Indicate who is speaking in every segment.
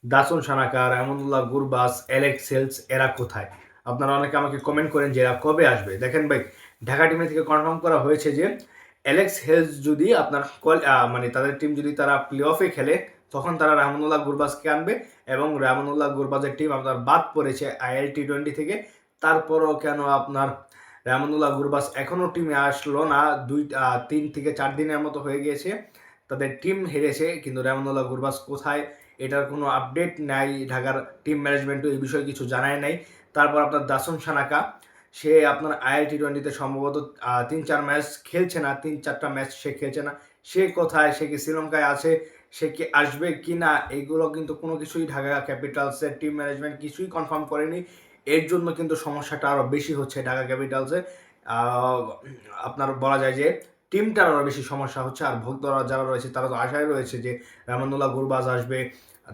Speaker 1: Dasun Shanaka, রায়মুনুল্লাহ Gurbaz, Alex Hales এরা কোথায়? আপনারা অনেকে আমাকে কমেন্ট করেন যে এরা কবে আসবে? দেখেন ভাই, ঢাকা টিমে থেকে কনফার্ম করা হয়েছে যে অ্যালেক্স হেলস যদি আপনার মানে তাদের টিম যদি তারা প্লে অফে খেলে, তখন তারা রাহমানুল্লাহ গুরবাজকে আনবে এবং রাহমানুল্লাহ গুরবাজের টিম আপনার বাদ পড়েছে আইএল টি-20 থেকে। তারপরও কেন আপনার রাহমানুল্লাহ গুরবাজ এখনো টিমে আসলো না? ৩ থেকে ৪ দিনের মতো হয়ে গিয়েছে। তাদের টিম হেরেছে, কিন্তু রাহমানুল্লাহ গুরবাজ কোথায় এটার কোনো আপডেট নাই। ঢাকার টিম ম্যানেজমেন্টও এই বিষয়ে কিছু জানায় নাই। তারপর আপনার দাসুন সানাকা, সে আপনার আইএল টি-20তে সম্ভবত ৩-৪ ম্যাচ খেলছে না, ৩-৪টা ম্যাচ সে খেলছে না। সে কোথায়? সে কি শ্রীলঙ্কায় আছে? সে কি আসবে কি না? এগুলো কিন্তু কোনো কিছুই ঢাকা ক্যাপিটালসের টিম ম্যানেজমেন্ট কিছুই কনফার্ম করেনি। এর জন্য কিন্তু সমস্যাটা আরও বেশি হচ্ছে ঢাকা ক্যাপিটালসে। আপনার বলা যায় যে টিমটার আরও বেশি সমস্যা হচ্ছে। আর ভক্তরা যারা রয়েছে তারা তো আশায় রয়েছে যে রাহমানুল্লাহ গুরবাজ আসবে,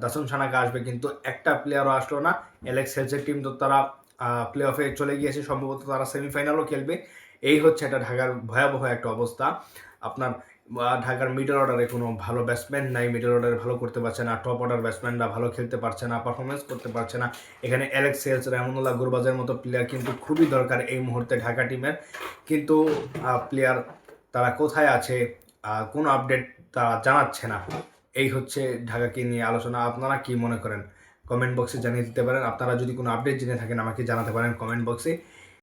Speaker 1: দাসুন সানাকা আসবে, কিন্তু একটা প্লেয়ারও আসলো না। অ্যালেক্স হেলসের টিম তো তারা প্লে অফে চলে গিয়েছে, সম্ভবত তারা সেমিফাইনালও খেলবে। এই হচ্ছে একটা ঢাকার ভয়াবহ একটা অবস্থা। আপনার ঢাকার মিডল অর্ডারে কোনো ভালো ব্যাটসম্যান নাই, মিডল অর্ডারে ভালো করতে পারছে না, টপ অর্ডার ব্যাটসম্যানরা ভালো খেলতে পারছে না, পারফরমেন্স করতে পারছে না। এখানে অ্যালেক্স হেলস, রাহমানুল্লাহ গুরবাজের মতো প্লেয়ার কিন্তু খুবই দরকার এই মুহূর্তে ঢাকা টিমের। কিন্তু প্লেয়ার তারা কোথায় আছে, কোনো আপডেট তারা জানাচ্ছে না। এই হচ্ছে ঢাকাকে নিয়ে আলোচনা। আপনারা কি মনে করেন? কমেন্ট বক্সে জানিয়ে দিতে পারেন। আপনারা যদি কোনো আপডেট জেনে থাকেন আমাকে জানাতে পারেন কমেন্ট বক্সে।